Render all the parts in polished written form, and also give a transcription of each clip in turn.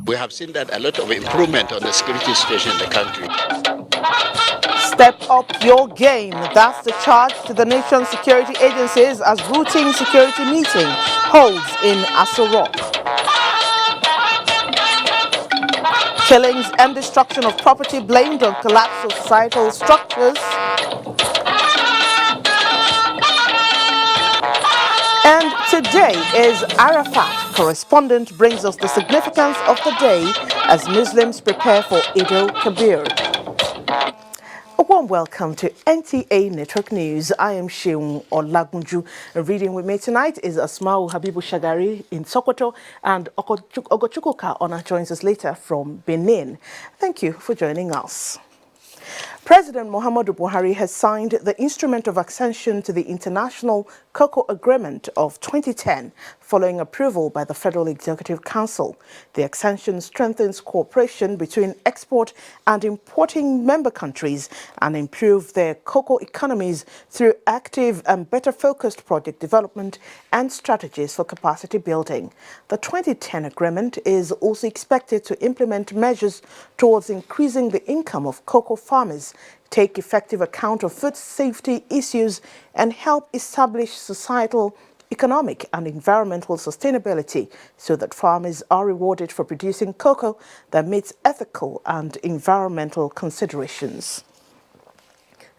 We have seen that a lot of improvement on the security situation in the country. Step up your game. That's the charge to the nation's security agencies as routine security meeting holds in Aso Rock. Killings and destruction of property blamed on collapse of societal structures. And today is Arafat. Correspondent brings us the significance of the day as Muslims prepare for Eid al-Kabir. A warm welcome to NTA Network News. I am Sheung Olagunju. Reading with me tonight is Asmau Habibu Shagari in Sokoto, and Ogochukwuka Ona joins us later from Benin. Thank you for joining us. President Muhammadu Buhari has signed the Instrument of Accession to the International Cocoa Agreement of 2010 following approval by the Federal Executive Council. The accession strengthens cooperation between export and importing member countries and improves their cocoa economies through active and better focused project development and strategies for capacity building. The 2010 agreement is also expected to implement measures towards increasing the income of cocoa farmers, take effective account of food safety issues, and help establish societal, economic and environmental sustainability so that farmers are rewarded for producing cocoa that meets ethical and environmental considerations.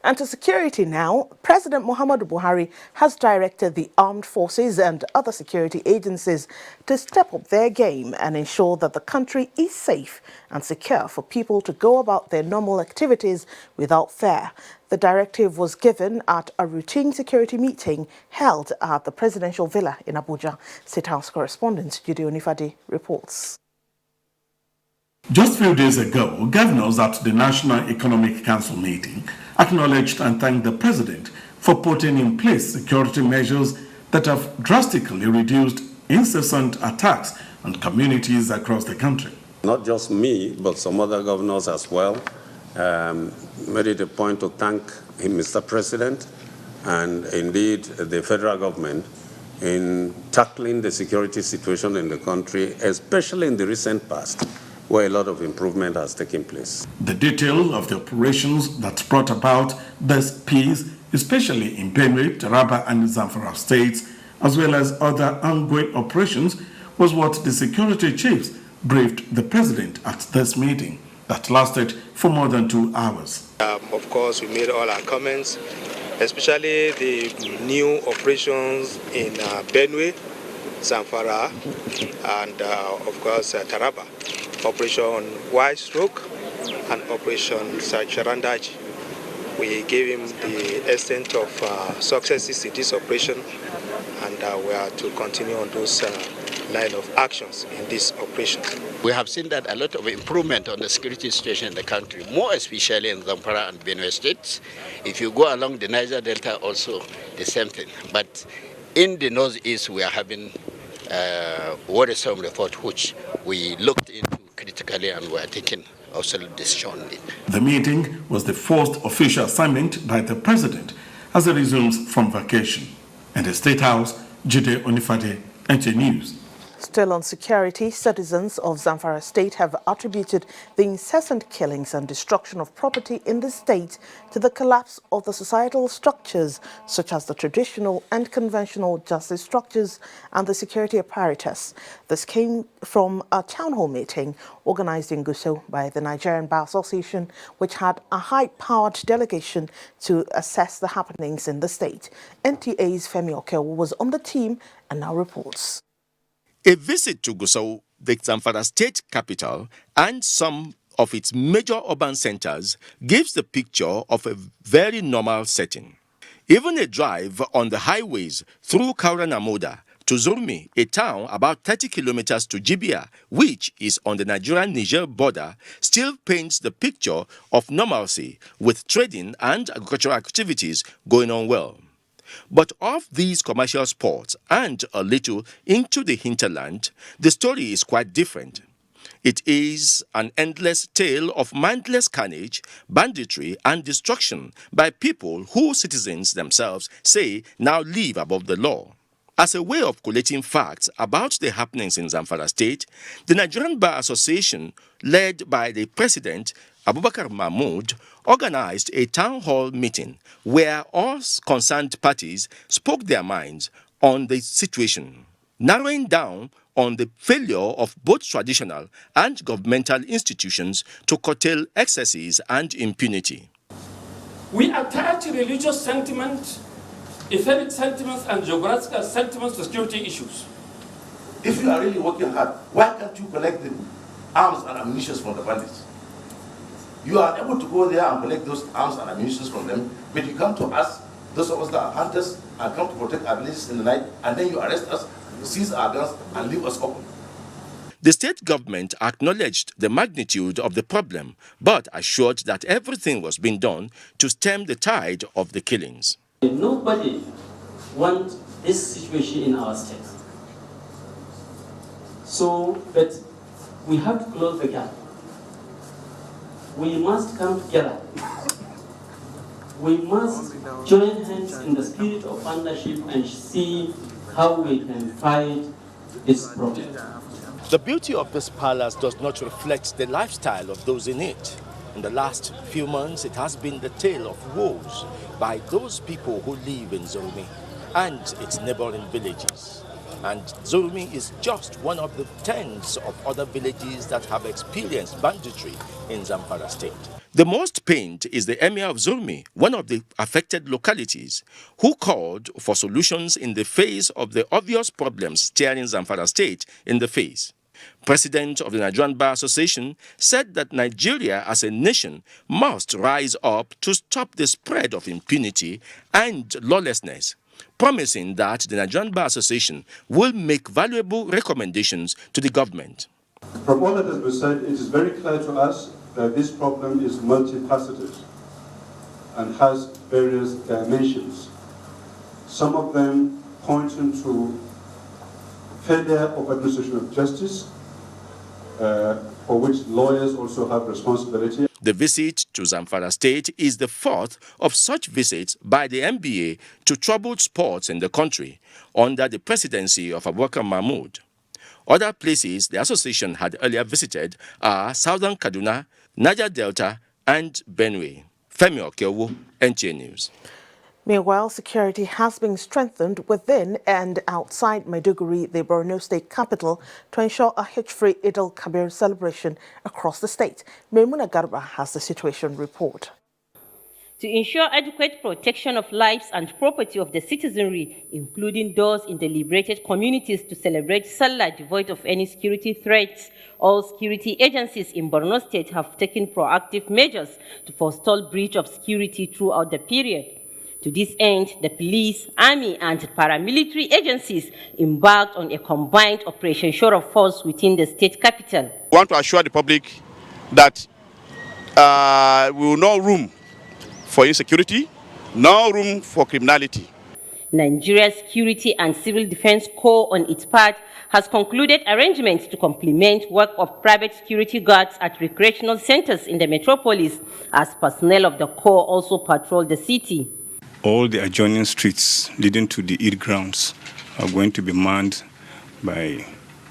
And to security now, President Muhammadu Buhari has directed the armed forces and other security agencies to step up their game and ensure that the country is safe and secure for people to go about their normal activities without fear. The directive was given at a routine security meeting held at the Presidential Villa in Abuja. State House correspondent Judy Onifade reports. Just a few days ago, governors at the National Economic Council meeting acknowledged and thanked the president for putting in place security measures that have drastically reduced incessant attacks on communities across the country. Not just me, but some other governors as well made it a point to thank him, Mr. President, and indeed the federal government in tackling the security situation in the country, especially in the recent past, where a lot of improvement has taken place. The detail of the operations that brought about this peace, especially in Benue, Taraba and Zamfara states, as well as other ongoing operations, was what the security chiefs briefed the president at this meeting that lasted for more than 2 hours. Of course, we made all our comments, especially the new operations in Benue, Zamfara, and of course Taraba. Operation Wide Stroke and Operation Charandaji. We gave him the extent of successes in this operation, and we are to continue on those line of actions in this operation. We have seen that a lot of improvement on the security situation in the country, more especially in Zamfara and Benue states. If you go along the Niger Delta, also the same thing. But in the northeast, we are having worrisome report, which we looked into critically and we are taking also decision on it. The meeting was the first official assignment by the president as he resumes from vacation. In the State House, Jude Onifade, NTA News. Still on security, citizens of Zamfara State have attributed the incessant killings and destruction of property in the state to the collapse of the societal structures, such as the traditional and conventional justice structures and the security apparatus. This came from a town hall meeting organized in Gusau by the Nigerian Bar Association, which had a high-powered delegation to assess the happenings in the state. NTA's Femi Okewo was on the team and now reports. A visit to Gusau, the Zamfara state capital, and some of its major urban centers gives the picture of a very normal setting. Even a drive on the highways through Kauranamoda to Zurmi, a town about 30 kilometers to Jibia, which is on the Nigerian-Niger border, still paints the picture of normalcy with trading and agricultural activities going on well. But of these commercial spots and a little into the hinterland, the story is quite different. It is an endless tale of mindless carnage, banditry, and destruction by people who citizens themselves say now live above the law. As a way of collating facts about the happenings in Zamfara State, the Nigerian Bar Association, led by the president, Abubakar Mahmood, organized a town hall meeting where all concerned parties spoke their minds on the situation, narrowing down on the failure of both traditional and governmental institutions to curtail excesses and impunity. We attach religious sentiment, ethnic sentiments, and geographical sentiments to security issues. If you are really working hard, why can't you collect the arms and ammunition from the bandits? You are able to go there and collect those arms and ammunition from them, but you come to us, those of us that are hunters, and come to protect our villages in the night, and then you arrest us, seize our guns, and leave us open. The state government acknowledged the magnitude of the problem, but assured that everything was being done to stem the tide of the killings. Nobody wants this situation in our state. So, but we have to close the gap. We must come together. We must join hands in the spirit of partnership and see how we can fight this problem. The beauty of this palace does not reflect the lifestyle of those in it. In the last few months, it has been the tale of woes by those people who live in Zorumi and its neighboring villages. And Zorumi is just one of the tens of other villages that have experienced banditry in Zamfara State. The most pained is the Emir of Zorumi, one of the affected localities, who called for solutions in the face of the obvious problems staring Zamfara State in the face. President of the Nigerian Bar Association said that Nigeria as a nation must rise up to stop the spread of impunity and lawlessness, promising that the Nigerian Bar Association will make valuable recommendations to the government. From all that has been said, it is very clear to us that this problem is multifaceted and has various dimensions, some of them pointing to failure of administration of justice, for which lawyers also have responsibility. The visit to Zamfara State is the fourth of such visits by the NBA to troubled spots in the country under the presidency of Abubakar Mahmood. Other places the association had earlier visited are Southern Kaduna, Niger Delta, and Benue. Femi Okeowo, NTA News. Meanwhile, security has been strengthened within and outside Maiduguri, the Borno state capital, to ensure a hitch-free Eid al-Kabir celebration across the state. Maimuna Garba has the situation report. To ensure adequate protection of lives and property of the citizenry, including those in the liberated communities, to celebrate Salah devoid of any security threats, all security agencies in Borno State have taken proactive measures to forestall breach of security throughout the period. To this end, the police, army, and paramilitary agencies embarked on a combined operation show of force within the state capital. We want to assure the public that we will no room for insecurity, no room for criminality. Nigeria Security and Civil Defense Corps, on its part, has concluded arrangements to complement work of private security guards at recreational centers in the metropolis, as personnel of the Corps also patrol the city. All the adjoining streets leading to the Eid grounds are going to be manned by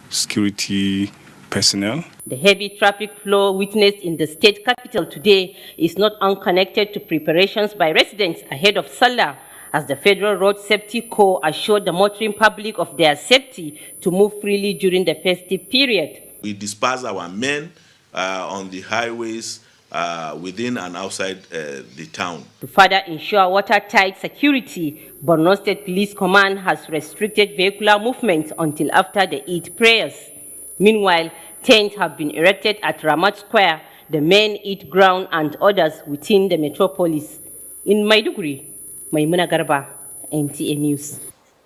security personnel. The heavy traffic flow witnessed in the state capital today is not unconnected to preparations by residents ahead of Salah, as the Federal Road Safety Corps assured the motoring public of their safety to move freely during the festive period. We disperse our men on the highways within and outside the town. To further ensure watertight security, Borno State Police Command has restricted vehicular movement until after the Eid prayers. Meanwhile, tents have been erected at Ramat Square, the main Eid ground, and others within the metropolis. In Maiduguri, Maimuna Garba, NTA News.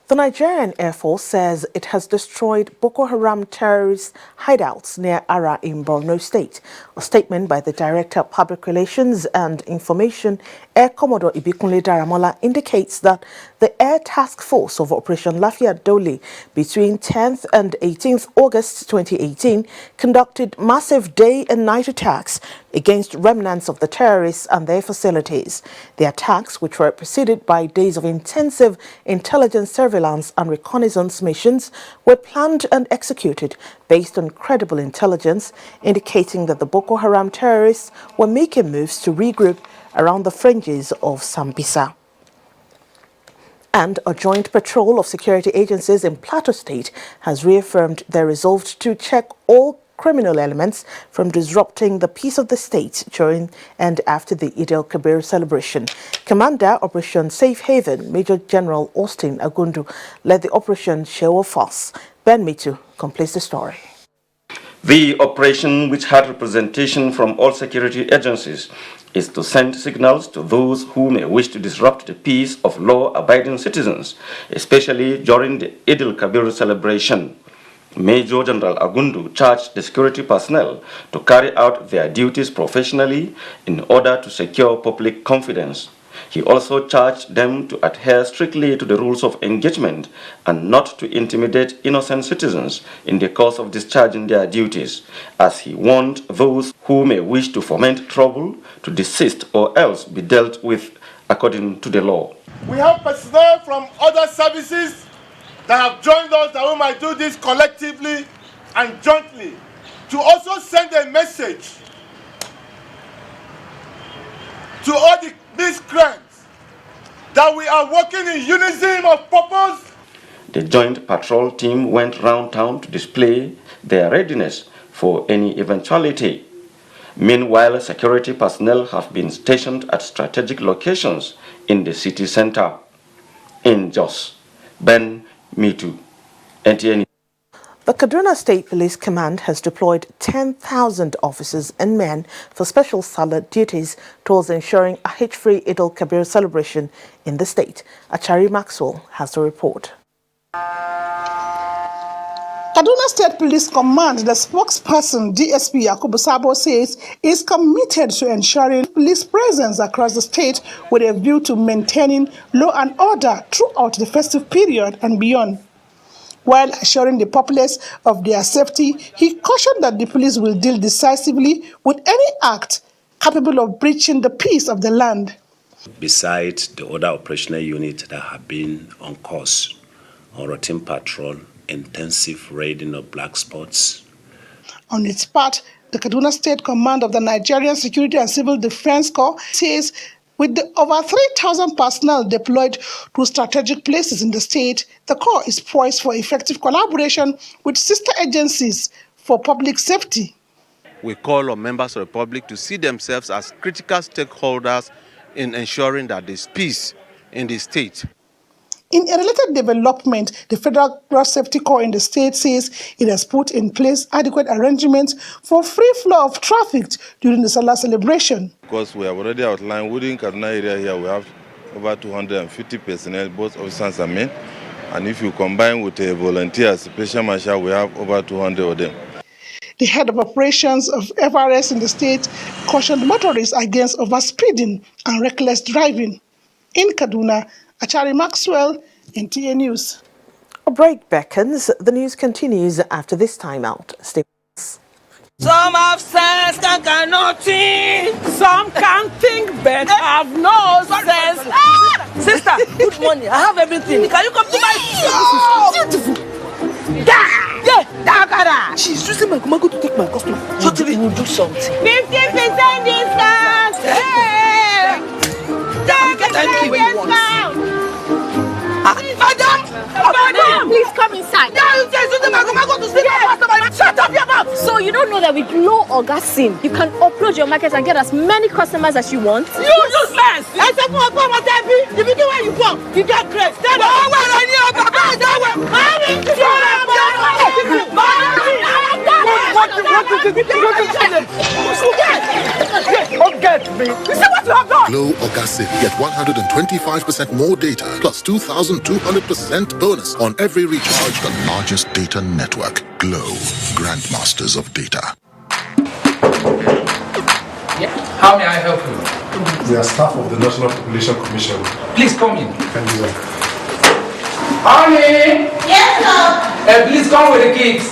The Nigerian Air Force says it has destroyed Boko Haram terrorist hideouts near Ara in Borno State. A statement by the Director of Public Relations and Information, Air Commodore Ibikunle Daramola, indicates that the Air Task Force of Operation Lafayette Dole between 10th and 18th August 2018 conducted massive day and night attacks against remnants of the terrorists and their facilities. The attacks, which were preceded by days of intensive intelligence surveillance and reconnaissance missions, were planned and executed based on credible intelligence, indicating that the Boko Haram terrorists were making moves to regroup around the fringes of Sambisa. And a joint patrol of security agencies in Plateau State has reaffirmed their resolve to check all criminal elements from disrupting the peace of the state during and after the Eid al-Kabir celebration. Commander Operation Safe Haven, Major General Austin Agundu, led the operation Show of Force. Ben Mitu completes the story. The operation, which had representation from all security agencies, is to send signals to those who may wish to disrupt the peace of law-abiding citizens, especially during the Eid al-Kabir celebration. Major General Agundu charged the security personnel to carry out their duties professionally in order to secure public confidence. He also charged them to adhere strictly to the rules of engagement and not to intimidate innocent citizens in the course of discharging their duties, as he warned those who may wish to foment trouble to desist or else be dealt with according to the law. We have personnel from other services that have joined us that we might do this collectively and jointly to also send a message to all the miscreants that we are working in unison of purpose. The joint patrol team went round town to display their readiness for any eventuality. Meanwhile, security personnel have been stationed at strategic locations in the city center. In Jos, Ben Mitu, NTN. The Kaduna State Police Command has deployed 10,000 officers and men for special Salah duties towards ensuring a hitch-free Eid al-Kabir celebration in the state. Achari Maxwell has the report. Kaduna State Police Command, the spokesperson DSP Yakubu Sabo says, is committed to ensuring police presence across the state with a view to maintaining law and order throughout the festive period and beyond. While assuring the populace of their safety, he cautioned that the police will deal decisively with any act capable of breaching the peace of the land. Besides the other operational units that have been on course, on routine patrol, intensive raiding of black spots. On its part, the Kaduna State Command of the Nigerian Security and Civil Defense Corps says with the over 3,000 personnel deployed to strategic places in the state, the Corps is poised for effective collaboration with sister agencies for public safety. We call on members of the public to see themselves as critical stakeholders in ensuring that there's peace in the state. In a related development, the Federal Road Safety Corps in the state says it has put in place adequate arrangements for free flow of traffic during the Salah celebration. Because we have already outlined within Kaduna area here, we have over 250 personnel, both officers and men. And if you combine with a volunteer, special marshal, we have over 200 of them. The head of operations of FRS in the state cautioned motorists against overspeeding and reckless driving. In Kaduna, Achari Maxwell, NTA News. A break beckons. The news continues after this timeout. Stay with us. Some have sense and cannot think. Some can think but have no sense. Ah! Sister, good morning. I have everything. Can you come to my house? This is beautiful. Yeah, she's using my Kumago to take my customer. Totally, will do something. 50% discount. Hey! Thank you. Madam, please come inside. Shut up your mouth. So you don't know that with low or gas SIM, you can upload your market and get as many customers as you want? You useless! I said, if you do what you want, you get great. Glow or gas SIM. Get 125% more data plus 2,200% bonus on every recharge. The largest data network. Glow, grandmasters of data. Yeah. How may I help you? We are staff of the National Population Commission. Please come in. Thank you, sir. Honey! Yes, sir. Please come with the kids.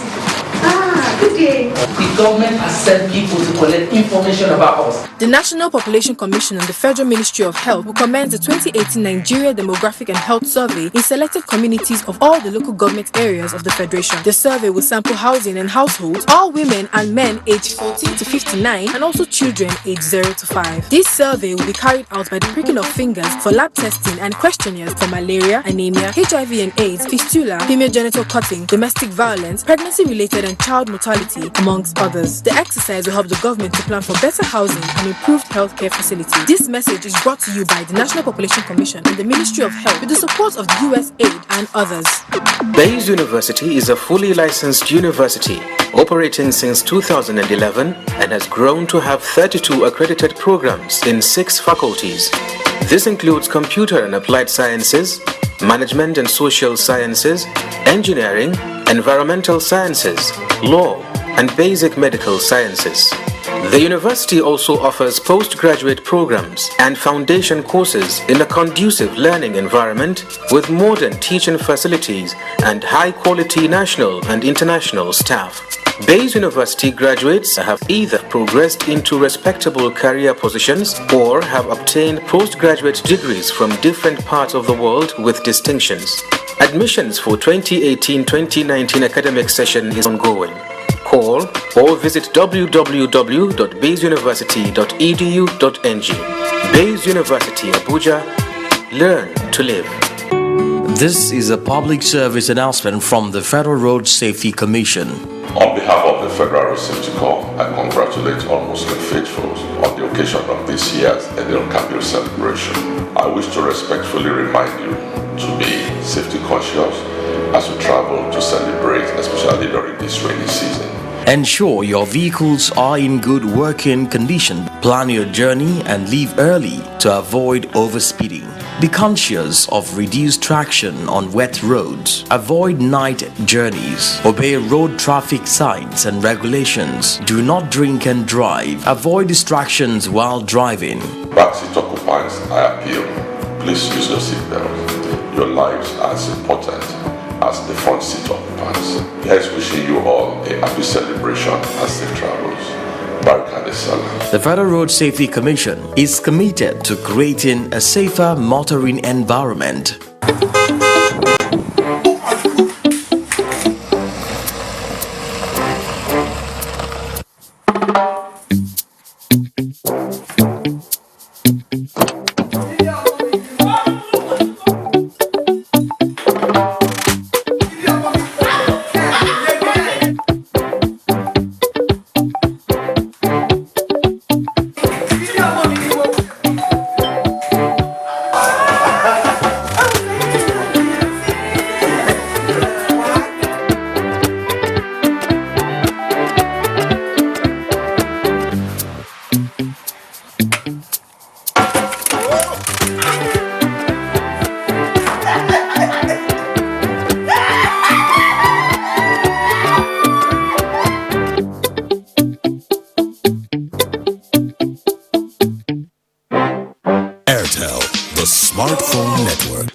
The government has sent people to collect information about us. The National Population Commission and the Federal Ministry of Health will commence the 2018 Nigeria Demographic and Health Survey in selected communities of all the local government areas of the Federation. The survey will sample housing and households, all women and men aged 14 to 59, and also children aged 0 to 5. This survey will be carried out by the pricking of fingers for lab testing and questionnaires for malaria, anemia, HIV and AIDS, fistula, female genital cutting, domestic violence, pregnancy-related and child mortality, amongst others. The exercise will help the government to plan for better housing and improved healthcare facilities. This message is brought to you by the National Population Commission and the Ministry of Health with the support of the USAID and others. Bayes University is a fully licensed university operating since 2011 and has grown to have 32 accredited programs in 6 faculties. This includes computer and applied sciences, management and social sciences, engineering, environmental sciences, law, and basic medical sciences. The university also offers postgraduate programs and foundation courses in a conducive learning environment with modern teaching facilities and high-quality national and international staff. Bayes University graduates have either progressed into respectable career positions or have obtained postgraduate degrees from different parts of the world with distinctions. Admissions for 2018-2019 academic session is ongoing. Call or visit www.bayesuniversity.edu.ng. Bayes University, Abuja. Learn to live. This is a public service announcement from the Federal Road Safety Commission. On behalf of the Federal Road Safety Corps, I congratulate all Muslim faithfuls on the occasion of this year's Eid-el-Kabir celebration. I wish to respectfully remind you to be safety conscious as you travel to celebrate, especially during this rainy season. Ensure your vehicles are in good working condition. Plan your journey and leave early to avoid overspeeding. Be conscious of reduced traction on wet roads. Avoid night journeys. Obey road traffic signs and regulations. Do not drink and drive. Avoid distractions while driving. Backseat occupants, I appeal. Please use your seatbelt. Your lives are as important as the front seat occupants. Here's wishing you all a happy celebration and safe travels. The Federal Road Safety Commission is committed to creating a safer motoring environment.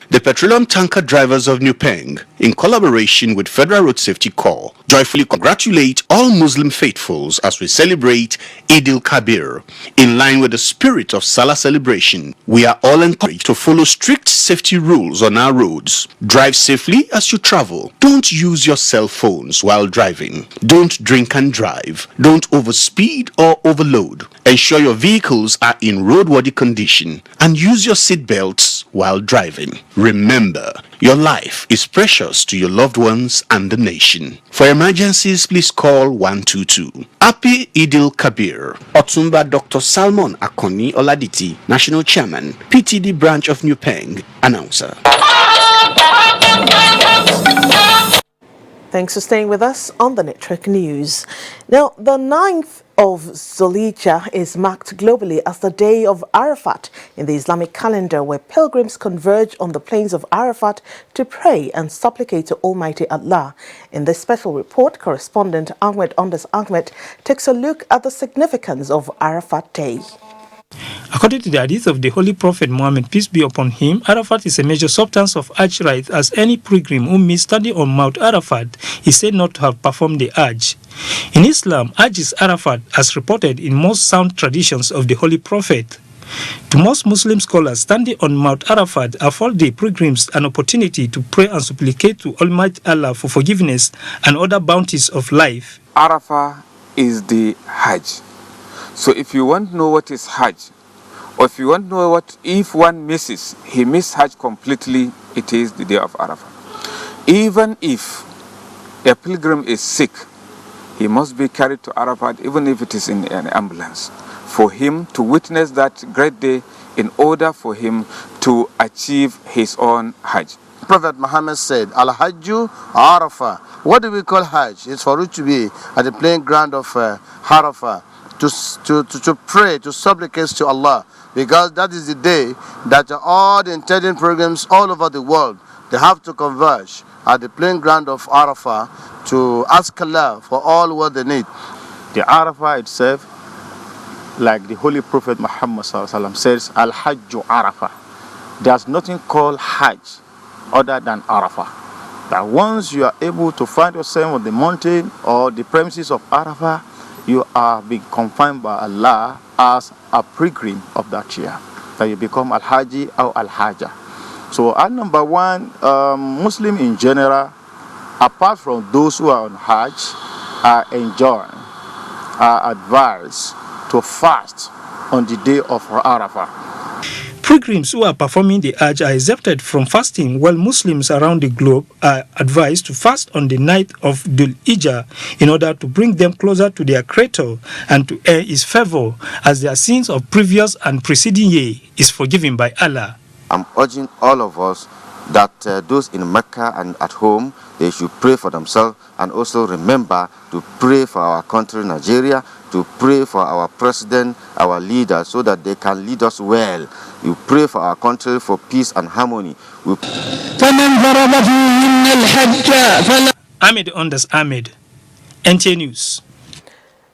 The petroleum tanker drivers of Nupeng, in collaboration with Federal Road Safety Corps, joyfully congratulate all Muslim faithfuls as we celebrate Eid-el-Kabir. In line with the spirit of Salah celebration, we are all encouraged to follow strict safety rules on our roads. Drive safely as you travel. Don't use your cell phones while driving. Don't drink and drive. Don't overspeed or overload. Ensure your vehicles are in roadworthy condition and use your seatbelts while driving. Remember, your life is precious to your loved ones and the nation. For emergencies, please call 122. Happy Eid-el-Kabir. Otumba Dr. Salmon Akoni Oladiti, National Chairman, PTD Branch of Nupeng, announcer. Thanks for staying with us on the Network News. Now, the 9th of Zulhijjah is marked globally as the day of Arafat in the Islamic calendar, where pilgrims converge on the plains of Arafat to pray and supplicate to Almighty Allah. In this special report, correspondent Ahmed Ondas Ahmed takes a look at the significance of Arafat Day. According to the hadith of the Holy Prophet Muhammad, peace be upon him, Arafat is a major substance of Hajj rite, as any pilgrim who missed standing on Mount Arafat is said not to have performed the Hajj. In Islam, Hajj is Arafat as reported in most sound traditions of the Holy Prophet. To most Muslim scholars, standing on Mount Arafat afford the pilgrims an opportunity to pray and supplicate to Almighty Allah for forgiveness and other bounties of life. Arafah is the Hajj. So if you want to know what is Hajj, or if you want to know what if one misses, he missed Hajj completely, it is the day of Arafah. Even if a pilgrim is sick, he must be carried to Arafat, even if it is in an ambulance, for him to witness that great day in order for him to achieve his own Hajj. Prophet Muhammad said, Al-Hajju Arafah. What do we call Hajj? It's for you to be at the playing ground of Arafah, to pray, to supplicate to Allah, because that is the day that all the intending programs all over the world, they have to converge at the playing ground of Arafah to ask Allah for all what they need. The Arafah itself, like the Holy Prophet Muhammad says, Al-Hajju Arafah. There's nothing called Hajj other than Arafah. That once you are able to find yourself on the mountain or the premises of Arafah, you are being confined by Allah as a pilgrim of that year. That you become Al-Haji or Al-Hajjah. So at number one, Muslim in general, apart from those who are on Hajj, are enjoined, are advised to fast on the day of Arafah. Pilgrims who are performing the Hajj are exempted from fasting, while Muslims around the globe are advised to fast on the night of Dhul Hijjah in order to bring them closer to their Creator and to earn His favor, as their sins of previous and preceding year is forgiven by Allah. I'm urging all of us that those in Mecca and at home, they should pray for themselves, and also remember to pray for our country, Nigeria, to pray for our president, our leaders, so that they can lead us well. You pray for our country for peace and harmony. Ahmed Ondas Ahmed, NTA News.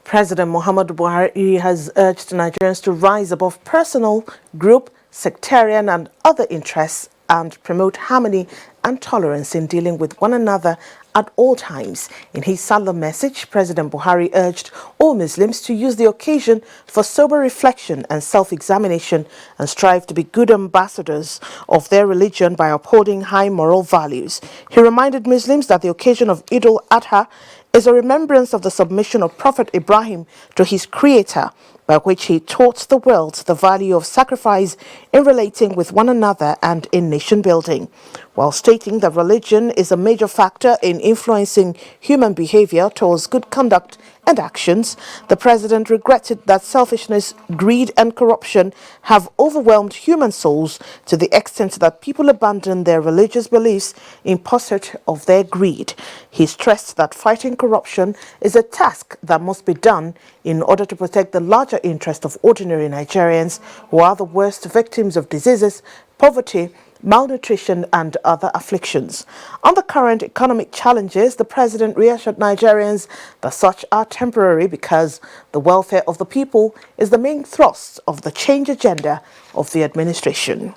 President Muhammadu Buhari has urged Nigerians to rise above personal, group, sectarian and other interests and promote harmony and tolerance in dealing with one another at all times. In his Salah message, President Buhari urged all Muslims to use the occasion for sober reflection and self-examination and strive to be good ambassadors of their religion by upholding high moral values. He reminded Muslims that the occasion of Eid al-Adha is a remembrance of the submission of Prophet Ibrahim to his Creator, by which he taught the world the value of sacrifice in relating with one another and in nation building. While stating that religion is a major factor in influencing human behavior towards good conduct and actions, the president regretted that selfishness, greed and corruption have overwhelmed human souls to the extent that people abandon their religious beliefs in pursuit of their greed. He stressed that fighting corruption is a task that must be done in order to protect the larger interest of ordinary Nigerians, who are the worst victims of diseases, poverty, malnutrition and other afflictions. On the current economic challenges, the president reassured Nigerians that such are temporary because the welfare of the people is the main thrust of the change agenda of the administration.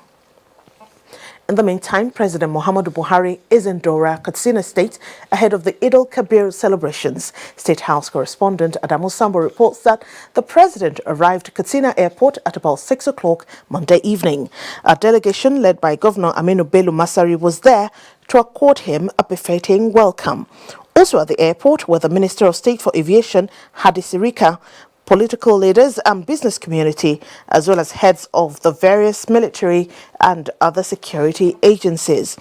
In the meantime, President Muhammadu Buhari is in Dora, Katsina State, ahead of the Eid al-Kabir celebrations. State House correspondent Adamu Sambo reports that the president arrived at Katsina Airport at about 6 o'clock Monday evening. A delegation led by Governor Aminu Bello Masari was there to accord him a befitting welcome. Also at the airport were the Minister of State for Aviation, Hadi Sirika, political leaders and business community, as well as heads of the various military and other security agencies.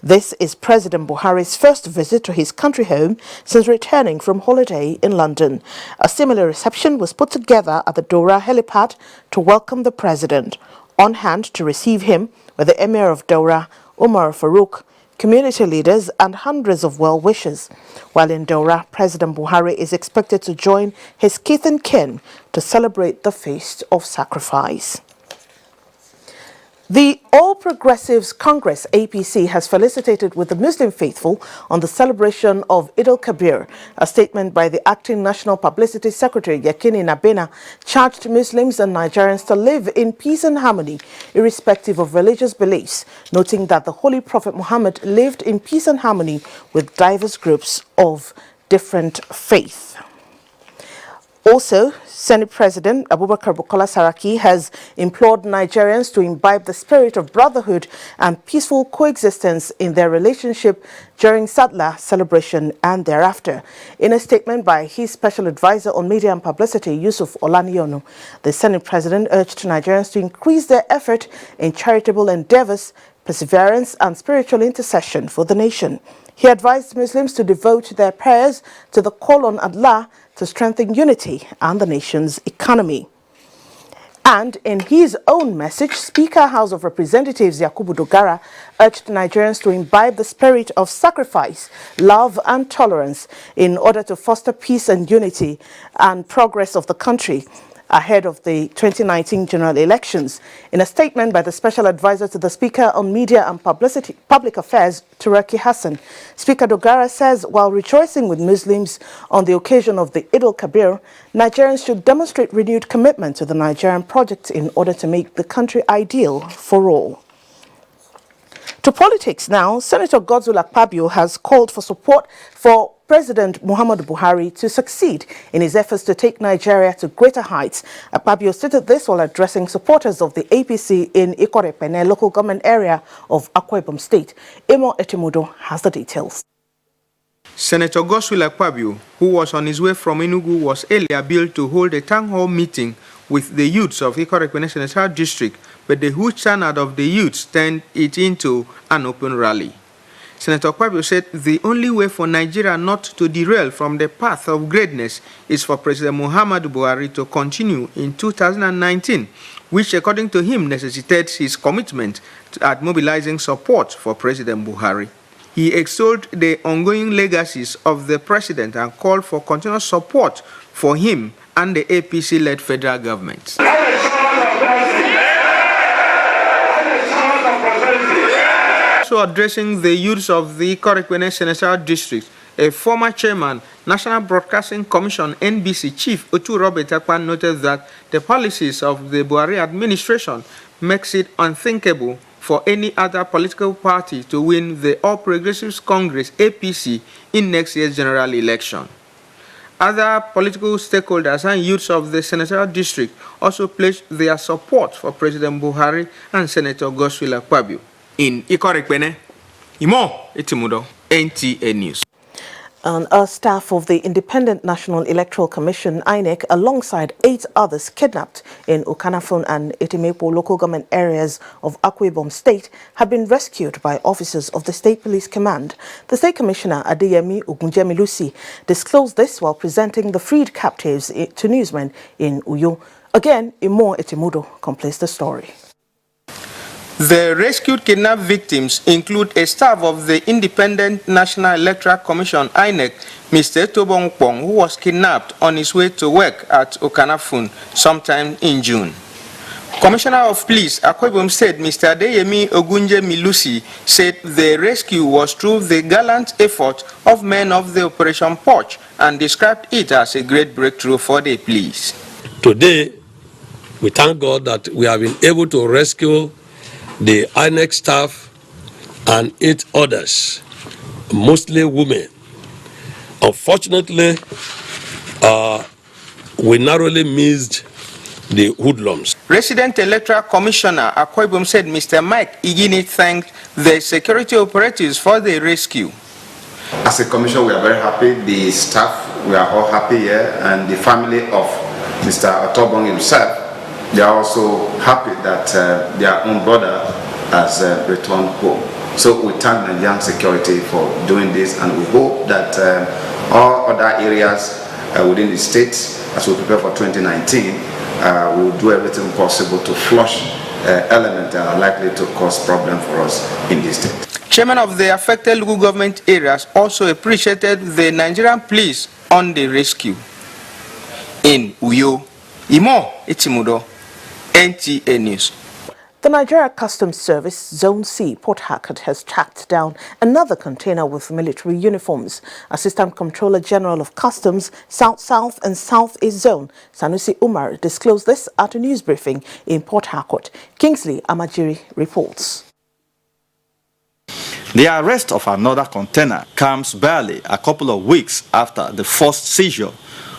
This is President Buhari's first visit to his country home since returning from holiday in London. A similar reception was put together at the Dora helipad to welcome the president. On hand to receive him were the Emir of Dora, Umar Farouk, community leaders and hundreds of well-wishers. While in Dora, President Buhari is expected to join his kith and kin to celebrate the Feast of Sacrifice. The All Progressives Congress APC has felicitated with the Muslim faithful on the celebration of Eid al-Kabir. A statement by the acting National Publicity Secretary Yakini Nabena charged Muslims and Nigerians to live in peace and harmony irrespective of religious beliefs, noting that the Holy Prophet Muhammad lived in peace and harmony with diverse groups of different faith. Also, Senate President Abubakar Bukola Saraki has implored Nigerians to imbibe the spirit of brotherhood and peaceful coexistence in their relationship during Sadla celebration and thereafter. In a statement by his special advisor on media and publicity, Yusuf Olanionu, the Senate President urged Nigerians to increase their effort in charitable endeavors, perseverance and spiritual intercession for the nation. He advised Muslims to devote their prayers to the call on Allah to strengthen unity and the nation's economy. And in his own message, Speaker House of Representatives Yakubu Dogara urged Nigerians to imbibe the spirit of sacrifice, love and tolerance in order to foster peace and unity and progress of the country ahead of the 2019 general elections. In a statement by the Special Advisor to the Speaker on Media and Public Affairs, Turaki Hassan, Speaker Dogara says while rejoicing with Muslims on the occasion of the Eid al-Kabir, Nigerians should demonstrate renewed commitment to the Nigerian project in order to make the country ideal for all. To politics now, Senator Godswill Akpabio has called for support for President Muhammadu Buhari to succeed in his efforts to take Nigeria to greater heights. Akpabio stated this while addressing supporters of the APC in Ikorepene local government area of Akwa Ibom State. Emo Etimudo has the details. Senator Godswill Akpabio, who was on his way from Enugu, was earlier billed to hold a town hall meeting with the youths of Ikorepene Senatorial District, but the huge turnout of the youths turned it into an open rally. Senator Akpabio said the only way for Nigeria not to derail from the path of greatness is for President Muhammadu Buhari to continue in 2019, which according to him necessitates his commitment at mobilizing support for President Buhari. He extolled the ongoing legacies of the president and called for continuous support for him and the APC-led federal government. Also addressing the youths of the Ikorepene Senatorial District, a former chairman, National Broadcasting Commission NBC Chief Otu Robert Akpan noted that the policies of the Buhari administration makes it unthinkable for any other political party to win the All Progressives Congress APC in next year's general election. Other political stakeholders and youths of the Senatorial District also pledged their support for President Buhari and Senator Godswill Akpabio. In Ikorepene, Imo Etimudo, NTA News. And a staff of the Independent National Electoral Commission, INEC, alongside 8 others kidnapped in Ukanafun and Itimepo local government areas of Akwa Ibom State have been rescued by officers of the State Police Command. The State Commissioner, Adeyemi Ogunjemilusi, disclosed this while presenting the freed captives to newsmen in Uyo. Again, Imo Etimudo completes the story. The rescued kidnapped victims include a staff of the Independent National Electoral Commission, INEC, Mr. Tobong Pong, who was kidnapped on his way to work at Okanafun sometime in June. Commissioner of Police, Akwa Ibom State, Mr. Adeyemi Ogunjemilusi, said the rescue was through the gallant effort of men of the Operation Porch and described it as a great breakthrough for the police. Today, we thank God that we have been able to rescue the INEC staff and 8 others, mostly women. Unfortunately, we narrowly missed the hoodlums. Resident Electoral Commissioner Akwa Ibom said Mr. Mike Igini thanked the security operatives for the rescue. As a commission, we are very happy. The staff, we are all happy here, and the family of Mr. Otobong himself, they are also happy that their own brother has returned home. So we thank Nigerian security for doing this, and we hope that all other areas within the state, as we prepare for 2019, we will do everything possible to flush elements that are likely to cause problems for us in this state. Chairman of the affected local government areas also appreciated the Nigerian police on the rescue. In Uyo, Imo Etimudo, NTA News. The Nigeria Customs Service Zone C, Port Harcourt, has tracked down another container with military uniforms. Assistant Comptroller General of Customs, South-South and South-East Zone, Sanusi Umar, disclosed this at a news briefing in Port Harcourt. Kingsley Amajiri reports. The arrest of another container comes barely a couple of weeks after the first seizure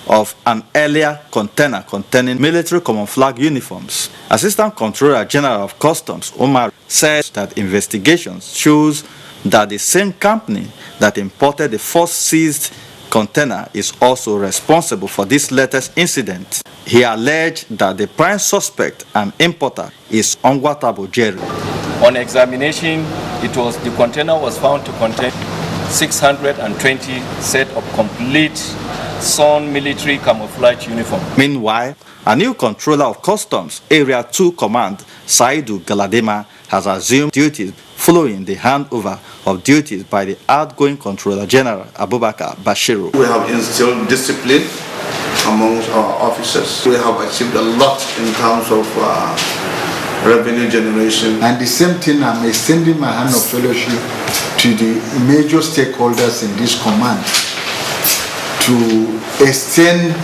of an earlier container containing military common flag uniforms. Assistant Comptroller General of Customs, Omar, says that investigations shows that the same company that imported the first seized container is also responsible for this latest incident. He alleged that the prime suspect and importer is Ongwatabo Jerry. On examination, the container was found to contain 620 set of complete sewn military camouflage uniform. Meanwhile, a new controller of customs, Area 2 Command, Saidu Galadema, has assumed duties following the handover of duties by the outgoing Controller General Abubakar Bashiru. We have instilled discipline amongst our officers. We have achieved a lot in terms of revenue generation. And the same thing, I'm extending my hand of fellowship to the major stakeholders in this command to extend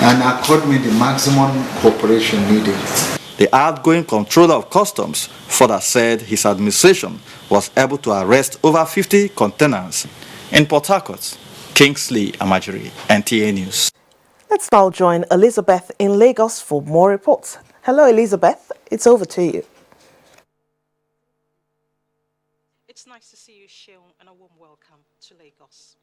and accord me the maximum cooperation needed. The outgoing Controller of Customs further said his administration was able to arrest over 50 containers in Port Harcourt. Kingsley Amajiri, NTA News. Let's now join Elizabeth in Lagos for more reports. Hello, Elizabeth. It's over to you. It's nice to see you, Sheung, and a warm welcome to Lagos.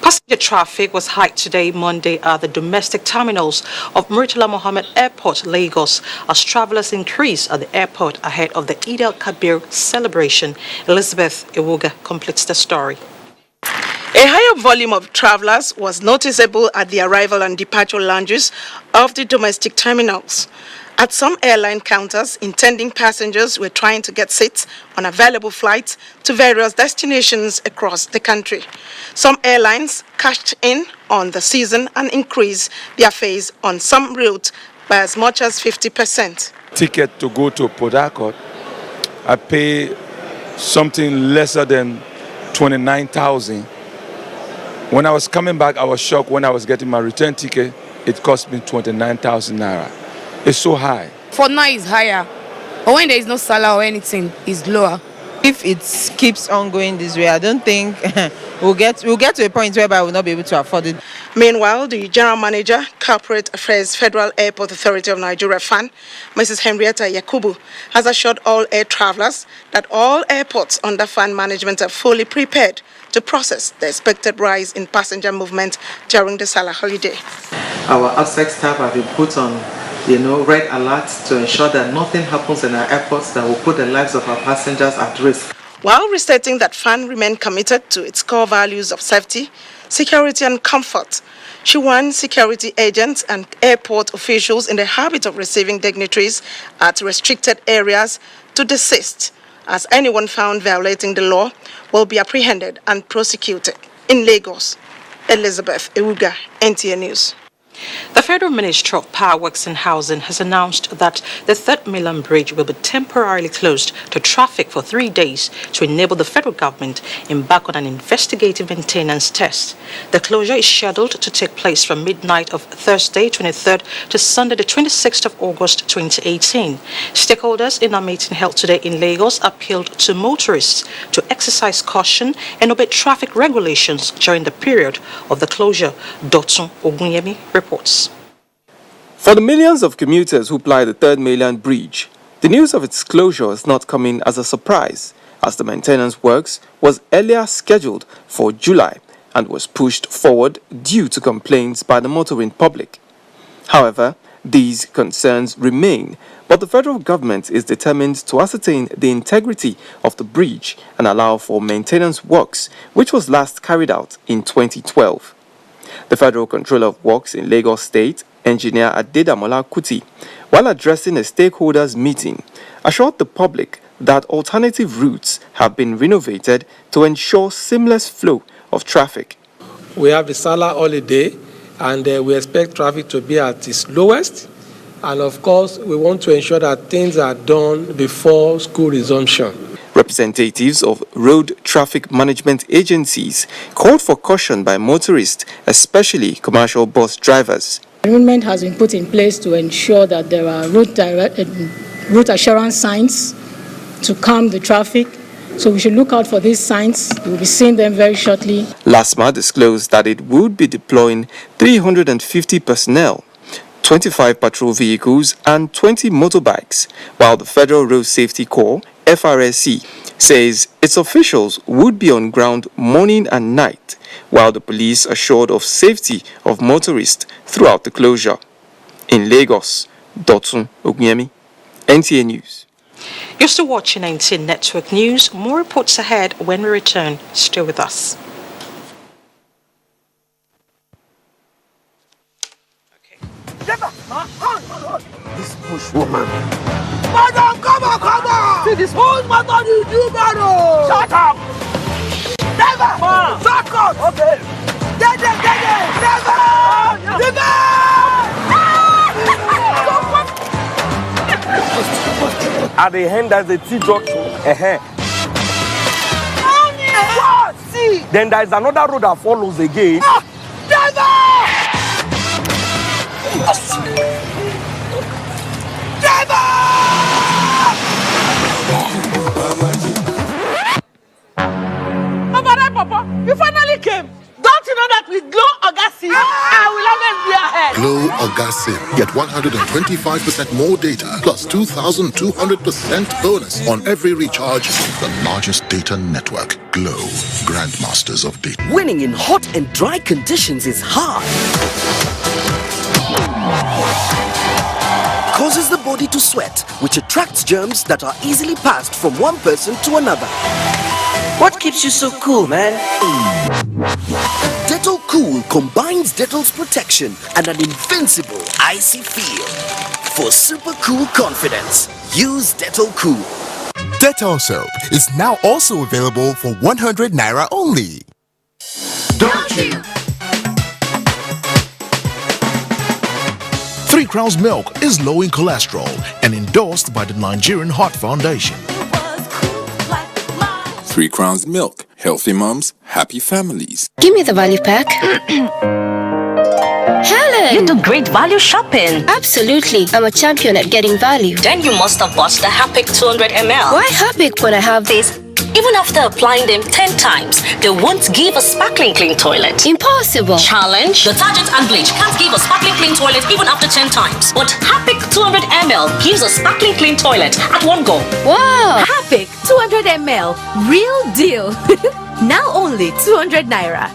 Passenger traffic was high today, Monday, at the domestic terminals of Murtala Mohammed Airport, Lagos, as travelers increased at the airport ahead of the Eid al-Kabir celebration. Elizabeth Iwuga completes the story. A higher volume of travelers was noticeable at the arrival and departure lounges of the domestic terminals. At some airline counters, intending passengers were trying to get seats on available flights to various destinations across the country. Some airlines cashed in on the season and increased their fares on some routes by as much as 50%. Ticket to go to Port Harcourt, I pay something lesser than 29,000. When I was coming back, I was shocked when I was getting my return ticket. It cost me 29,000 naira. It's so high. For now, it's higher. But when there is no salary or anything, it's lower. If it keeps on going this way, I don't think we'll get to a point whereby we'll not be able to afford it. Meanwhile, the General Manager, Corporate Affairs, Federal Airport Authority of Nigeria, FAN, Mrs. Henrietta Yakubu, has assured all air travelers that all airports under FAN management are fully prepared to process the expected rise in passenger movement during the Salah holiday. Our outside staff have been put on red alerts to ensure that nothing happens in our airports that will put the lives of our passengers at risk. While restating that FAN remain committed to its core values of safety, security and comfort, she warned security agents and airport officials in the habit of receiving dignitaries at restricted areas to desist, as anyone found violating the law will be apprehended and prosecuted. In Lagos, Elizabeth Iwuga, NTA News. The Federal Ministry of Power Works and Housing has announced that the 3rd Mainland Bridge will be temporarily closed to traffic for 3 days to enable the federal government embark on an investigative maintenance test. The closure is scheduled to take place from midnight of Thursday 23rd to Sunday the 26th of August 2018. Stakeholders in a meeting held today in Lagos appealed to motorists to exercise caution and obey traffic regulations during the period of the closure. Dotun Ogunyemi reports. For the millions of commuters who ply the 3rd Mainland Bridge, the news of its closure is not coming as a surprise, as the maintenance works was earlier scheduled for July and was pushed forward due to complaints by the motoring public. However, these concerns remain, but the federal government is determined to ascertain the integrity of the bridge and allow for maintenance works, which was last carried out in 2012. The Federal Controller of Works in Lagos State, Engineer Adedamola Kuti, while addressing a stakeholders meeting, assured the public that alternative routes have been renovated to ensure seamless flow of traffic. We have the Salah holiday and we expect traffic to be at its lowest, And of course, we want to ensure that things are done before school resumption. Representatives of road traffic management agencies called for caution by motorists, especially commercial bus drivers. Arrangement has been put in place to ensure that there are route assurance signs to calm the traffic. So we should look out for these signs. You'll be seeing them very shortly. LASMA disclosed that it would be deploying 350 personnel, 25 patrol vehicles and 20 motorbikes, while the Federal Road Safety Corps, FRSC, says its officials would be on ground morning and night, while the police assured of safety of motorists throughout the closure. In Lagos, Dotun Ogunyemi, NTA News. You're still watching NTA Network News. More reports ahead when we return. Stay with us. This bush woman. Madam, come on! See this whole matter you do, madam! Shut up! Never! Shut up! Okay. Never! Never! At the end, there's a T-junction. What? See? Then there's another road that follows again. Papa, you finally came. Don't you know that with Glow Augustin, I will always be ahead. Glow Augustin. Get 125% more data plus 2,200% bonus on every recharge. The largest data network. Glow. Grandmasters of data. Winning in hot and dry conditions is hard. Causes the body to sweat, which attracts germs that are easily passed from one person to another. What keeps you so cool, man? Dettol Cool combines Dettol's protection and an invincible icy feel. For super cool confidence, use Dettol Cool. Dettol soap is now also available for 100 Naira only. Don't you? 3 Crowns Milk is low in cholesterol and endorsed by the Nigerian Heart Foundation. 3 Crowns Milk. Healthy moms, happy families. Give me the value pack. Helen! You do great value shopping. Absolutely. I'm a champion at getting value. Then you must have bought the Harpic 200 ml. Why Harpic when I have this? Even after applying them 10 times, they won't give a sparkling clean toilet. Impossible. Challenge. Detergent and bleach can't give a sparkling clean toilet even after 10 times. But Harpic 200 ml gives a sparkling clean toilet at one go. Wow. Harpic 200 ml. Real deal. Now only 200 Naira.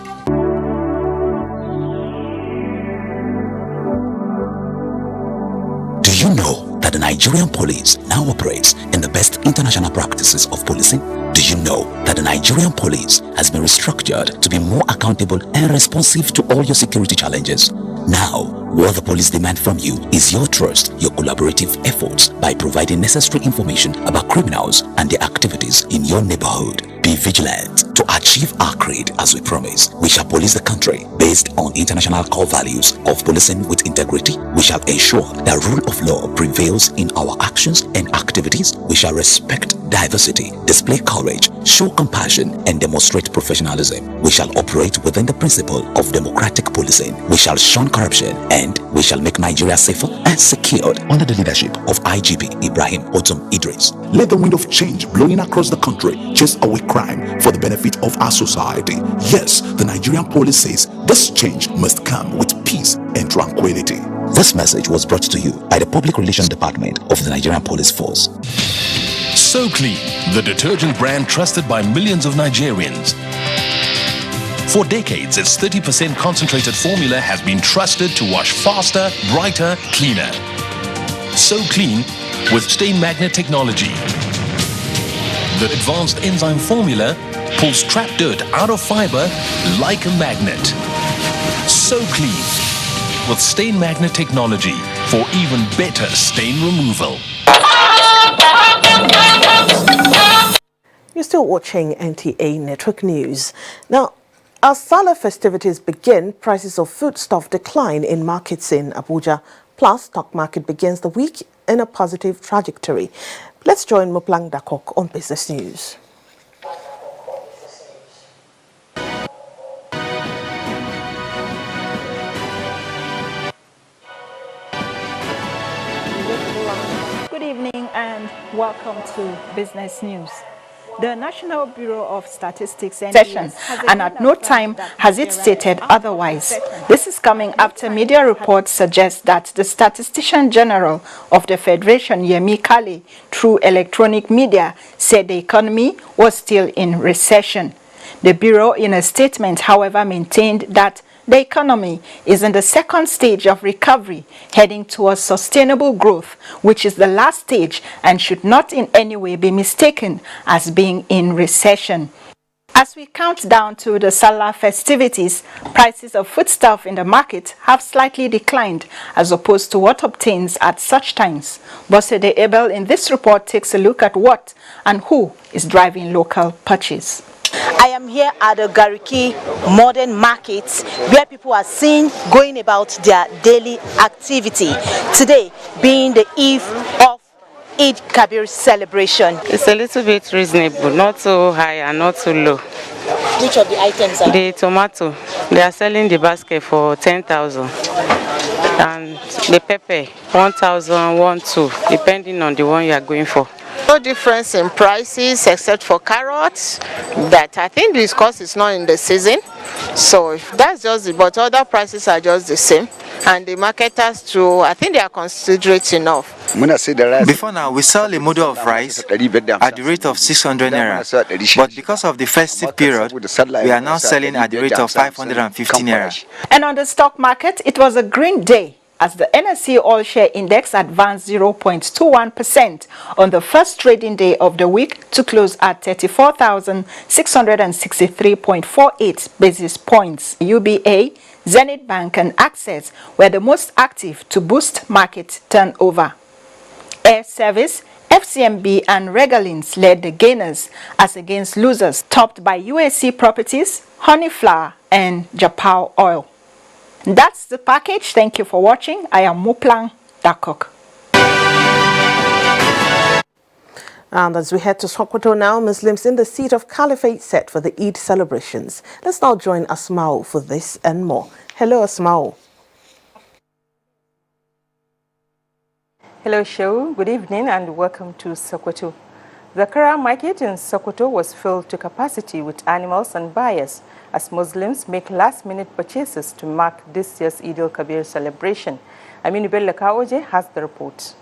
Do you know that the Nigerian police now operates in the best international practices of policing? Do you know that the Nigerian police has been restructured to be more accountable and responsive to all your security challenges? Now, what the police demand from you is your trust, your collaborative efforts by providing necessary information about criminals and their activities in your neighborhood. Be vigilant to achieve our creed as we promise. We shall police the country based on international core values of policing with integrity. We shall ensure that rule of law prevails in our actions and activities. We shall respect diversity, display courage, show compassion, and demonstrate professionalism. We shall operate within the principle of democratic policing. We shall shun corruption, and we shall make Nigeria safer and secured under the leadership of IGP Ibrahim Otum Idris. Let the wind of change blowing across the country chase away crime for the benefit of our society. Yes, the Nigerian police says this change must come with peace and tranquility. This message was brought to you by the Public Relations Department of the Nigerian Police Force. So Clean, the detergent brand trusted by millions of Nigerians. For decades, its 30% concentrated formula has been trusted to wash faster, brighter, cleaner. So Clean with stain magnet technology. The advanced enzyme formula pulls trapped dirt out of fiber like a magnet. So Clean with stain magnet technology for even better stain removal. You're still watching NTA Network News. Now, as Salah festivities begin, prices of foodstuff decline in markets in Abuja, Plus, stock market begins the week in a positive trajectory. Let's join Moplang Dakok on Business News. Good evening and welcome to Business News. The National Bureau of Statistics session, and at no time has it stated otherwise. This is coming after media reports suggest that the Statistician General of the Federation, Yemi Kale, through electronic media, said the economy was still in recession. The Bureau, in a statement, however, maintained that the economy is in the second stage of recovery, heading towards sustainable growth, which is the last stage and should not in any way be mistaken as being in recession. As we count down to the Salah festivities, prices of foodstuff in the market have slightly declined as opposed to what obtains at such times. Bosede Abel in this report takes a look at what and who is driving local purchase. I am here at the Gariki Modern Market where people are seen going about their daily activity. Today being the eve of Eid Kabir celebration. It's a little bit reasonable, not so high and not so low. Which of the items are? The tomato, they are selling the basket for 10,000. And the pepper, 1,000, 1,200, depending on the one you are going for. No difference in prices except for carrots, that I think because it's not in the season, so that's just it, but other prices are just the same, and the marketers too, I think they are considerate enough. Before now, we sell a model of rice at the rate of 600 naira, but because of the festive period, we are now selling at the rate of 550 naira. And on the stock market, it was a green day, as the NSE All Share Index advanced 0.21% on the first trading day of the week to close at 34,663.48 basis points. UBA, Zenith Bank and Access were the most active to boost market turnover. Air Service, FCMB and Regalins led the gainers as against losers, topped by USC Properties, Honey Flour and Japao Oil. That's the package. Thank you for watching. I am Moplang Dakok. And as we head to Sokoto now, Muslims in the seat of Caliphate set for the Eid celebrations. Let's now join Asmao for this and more. Hello, Asmao. Hello, Shehu. Good evening and welcome to Sokoto. The Kara market in Sokoto was filled to capacity with animals and buyers as Muslims make last-minute purchases to mark this year's Eid al-Kabir celebration. Aminu Bello Kaoje has the report.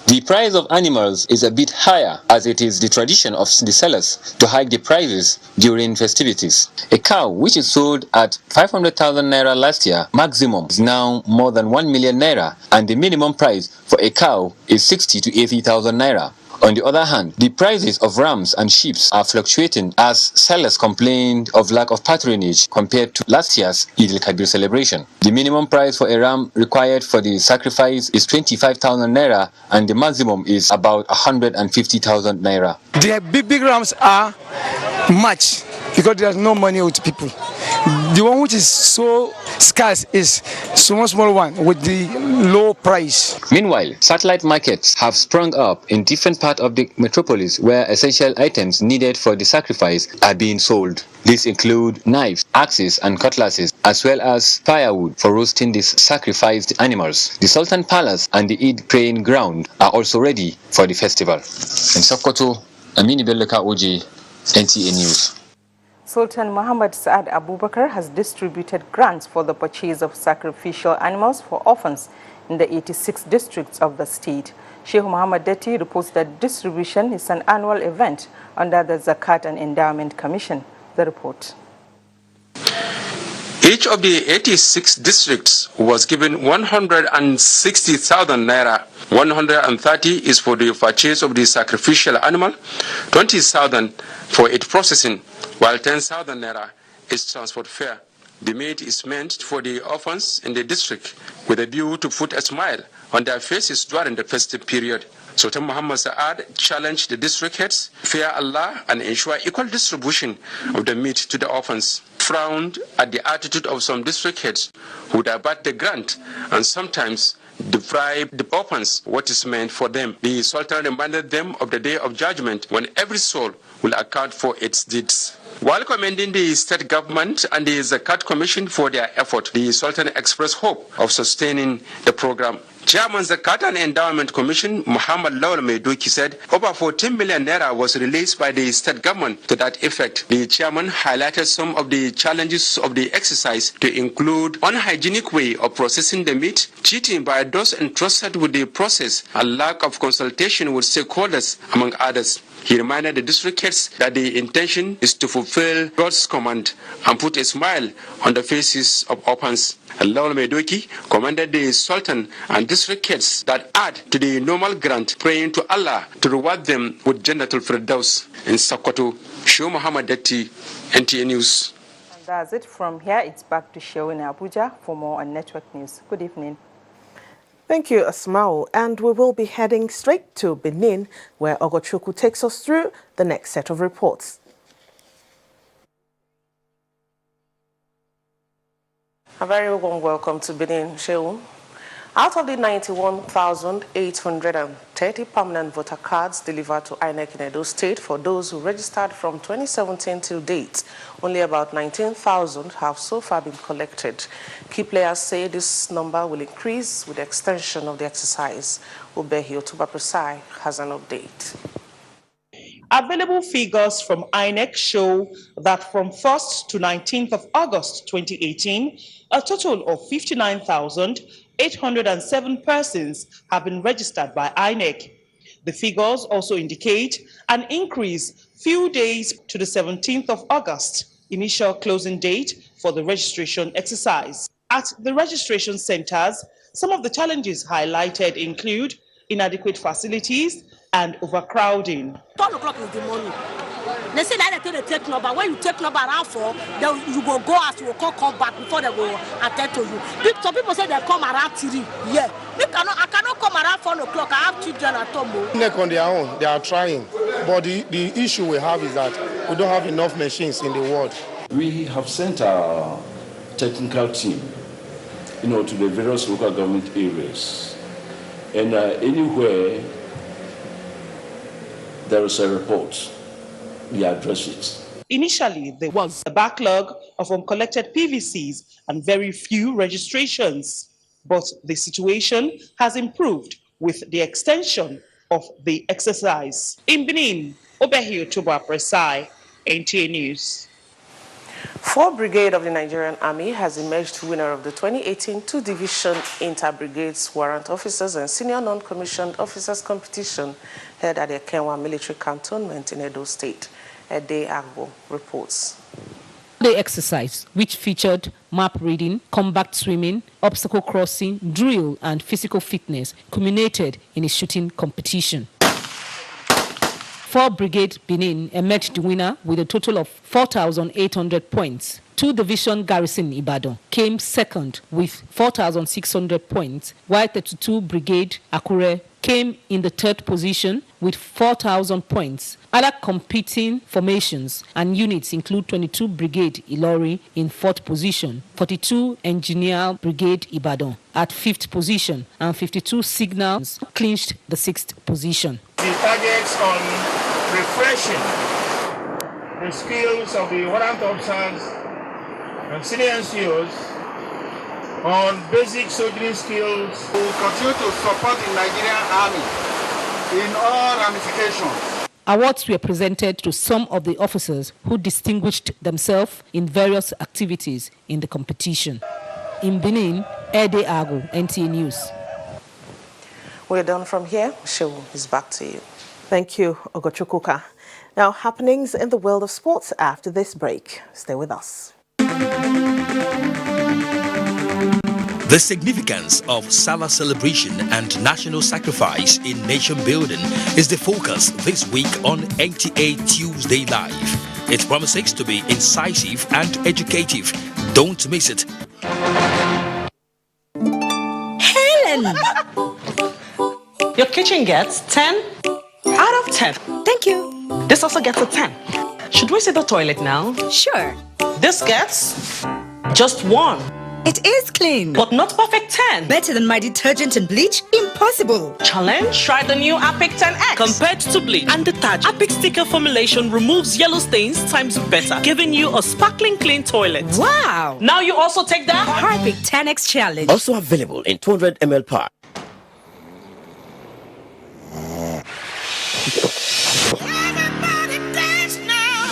The price of animals is a bit higher as it is the tradition of the sellers to hike the prices during festivities. A cow which is sold at 500,000 naira last year, maximum is now more than 1 million naira, and the minimum price for a cow is 60 to 80,000 naira. On the other hand, the prices of rams and sheep are fluctuating as sellers complained of lack of patronage compared to last year's Eid al-Kabir celebration. The minimum price for a ram required for the sacrifice is 25,000 naira and the maximum is about 150,000 naira. The big rams are much because there's no money with people. The one which is so scarce is small one with the low price. Meanwhile, satellite markets have sprung up in different parts of the metropolis where essential items needed for the sacrifice are being sold. These include knives, axes and cutlasses, as well as firewood for roasting these sacrificed animals. The Sultan Palace and the Eid praying ground are also ready for the festival. In Sokoto, Amini Belleka Oji, NTA News. Sultan Muhammad Saad Abubakar has distributed grants for the purchase of sacrificial animals for orphans in the 86 districts of the state. Sheikh Muhammad Deti reports that distribution is an annual event under the Zakat and Endowment Commission. The report. Each of the 86 districts was given 160,000 naira. 130 is for the purchase of the sacrificial animal, 20,000 for its processing, while 10,000 naira is transport fare. The meat is meant for the orphans in the district with a view to put a smile on their faces during the festive period. Sultan Muhammad Saad challenged the district heads to fear Allah and ensure equal distribution of the meat to the orphans. Frowned at the attitude of some district heads who divert the grant and sometimes deprive the orphans what is meant for them. The Sultan reminded them of the day of judgment when every soul will account for its deeds. While commending the state government and the Zakat Commission for their effort, the Sultan expressed hope of sustaining the program. Chairman Zakat and Endowment Commission Muhammad Lawal Maidoki said over 14 million naira was released by the state government to that effect. The chairman highlighted some of the challenges of the exercise to include unhygienic way of processing the meat, cheating by those entrusted with the process, and lack of consultation with stakeholders, among others. He reminded the district heads that the intention is to fulfill God's command and put a smile on the faces of orphans. Lawal Maidoki commanded the Sultan and district heads that add to the normal grant, praying to Allah to reward them with Jannatul Firdaus. In Sokoto, Show Muhammad Datti, NTA News. And that's it from here. It's back to Show in Abuja for more on Network News. Good evening. Thank you, Asmao. And we will be heading straight to Benin, where Ogochukwu takes us through the next set of reports. A very warm welcome to Benin, Sheun. Out of the 91,830 permanent voter cards delivered to INEC in Edo State for those who registered from 2017 till date, only about 19,000 have so far been collected. Key players say this number will increase with the extension of the exercise. Ubehi Otuba Presai has an update. Available figures from INEC show that from 1st to 19th of August 2018, a total of 59,807 persons have been registered by INEC. The figures also indicate an increase few days to the 17th of August, initial closing date for the registration exercise. At the registration centers, some of the challenges highlighted include inadequate facilities and overcrowding. 12 o'clock is the morning. They say that they take number. When you take number around 4, then you go as you will come back before they will attend to you. Some people say they come around 3. Yeah. I cannot come around 4 o'clock. I have children at home. On their own, they are trying. But the issue we have is that we don't have enough machines in the world. We have sent our technical team, to the various local government areas. And anywhere there is a report, we address it. Initially, there was a backlog of uncollected PVCs and very few registrations. But the situation has improved with the extension of the exercise. In Benin, Obehi Otuba Presai, NTA News. 4th Brigade of the Nigerian Army has emerged winner of the 2018 2-Division Inter-Brigades Warrant Officers and Senior Non-Commissioned Officers competition held at the Kenwa Military Cantonment in Edo State. Ede Agbo reports. The exercise, which featured map reading, combat swimming, obstacle crossing, drill, and physical fitness, culminated in a shooting competition. 4th Brigade Benin emerged the winner with a total of 4,800 points. 2 Division Garrison Ibadan came second with 4,600 points, while 32 Brigade Akure came in the 3rd position with 4,000 points. Other competing formations and units include 22 Brigade Ilori in 4th position, 42 Engineer Brigade Ibadan at 5th position, and 52 Signals clinched the 6th position. The targets on refreshing the skills of the warrant officers and senior NCOs on basic soldiering skills. We will continue to support the Nigerian Army in all ramifications. Awards were presented to some of the officers who distinguished themselves in various activities in the competition. In Benin, Ede Agu, NTA News. We're done from here. Shehu is back to you. Thank you, Ogochukwuka. Now, happenings in the world of sports after this break. Stay with us. The significance of Salah celebration and national sacrifice in nation building is the focus this week on NTA Tuesday Live. It promises to be incisive and educative. Don't miss it. Helen! Your kitchen gets 10 out of 10. Thank you. This also gets a 10. Should we see the toilet now? Sure. This gets just 1. It is clean. But not perfect 10. Better than my detergent and bleach? Impossible. Challenge? Try the new Apic 10X. Compared to bleach and detergent, Apic sticker formulation removes yellow stains times better, giving you a sparkling clean toilet. Wow. Now you also take that Apic 10X challenge. Also available in 200 ml pack. Everybody dance now.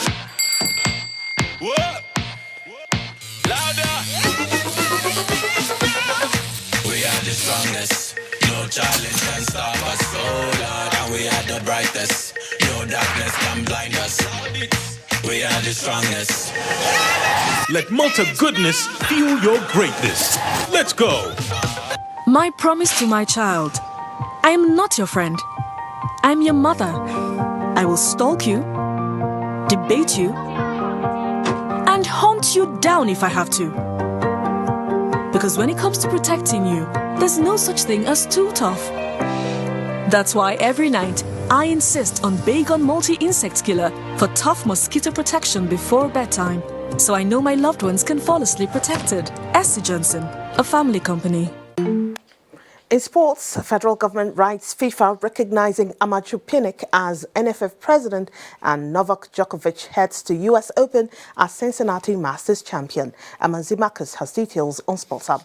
What? Louder. We are the strongest. No challenge can stop us. So Lord, and we are the brightest. No darkness can blind us. We are the strongest. Let Malta goodness fuel your greatness. Let's go. My promise to my child. I am not your friend. I am your mother. I will stalk you, debate you, and hunt you down if I have to. Because when it comes to protecting you, there's no such thing as too tough. That's why every night, I insist on Baygon Multi-Insect Killer for tough mosquito protection before bedtime. So I know my loved ones can fall asleep protected. SC Johnson, a family company. In sports, federal government writes FIFA recognizing Amachu Pinnick as NFF president and Novak Djokovic heads to US Open as Cincinnati Masters champion. Amanzi Marcus has details on Sports Update.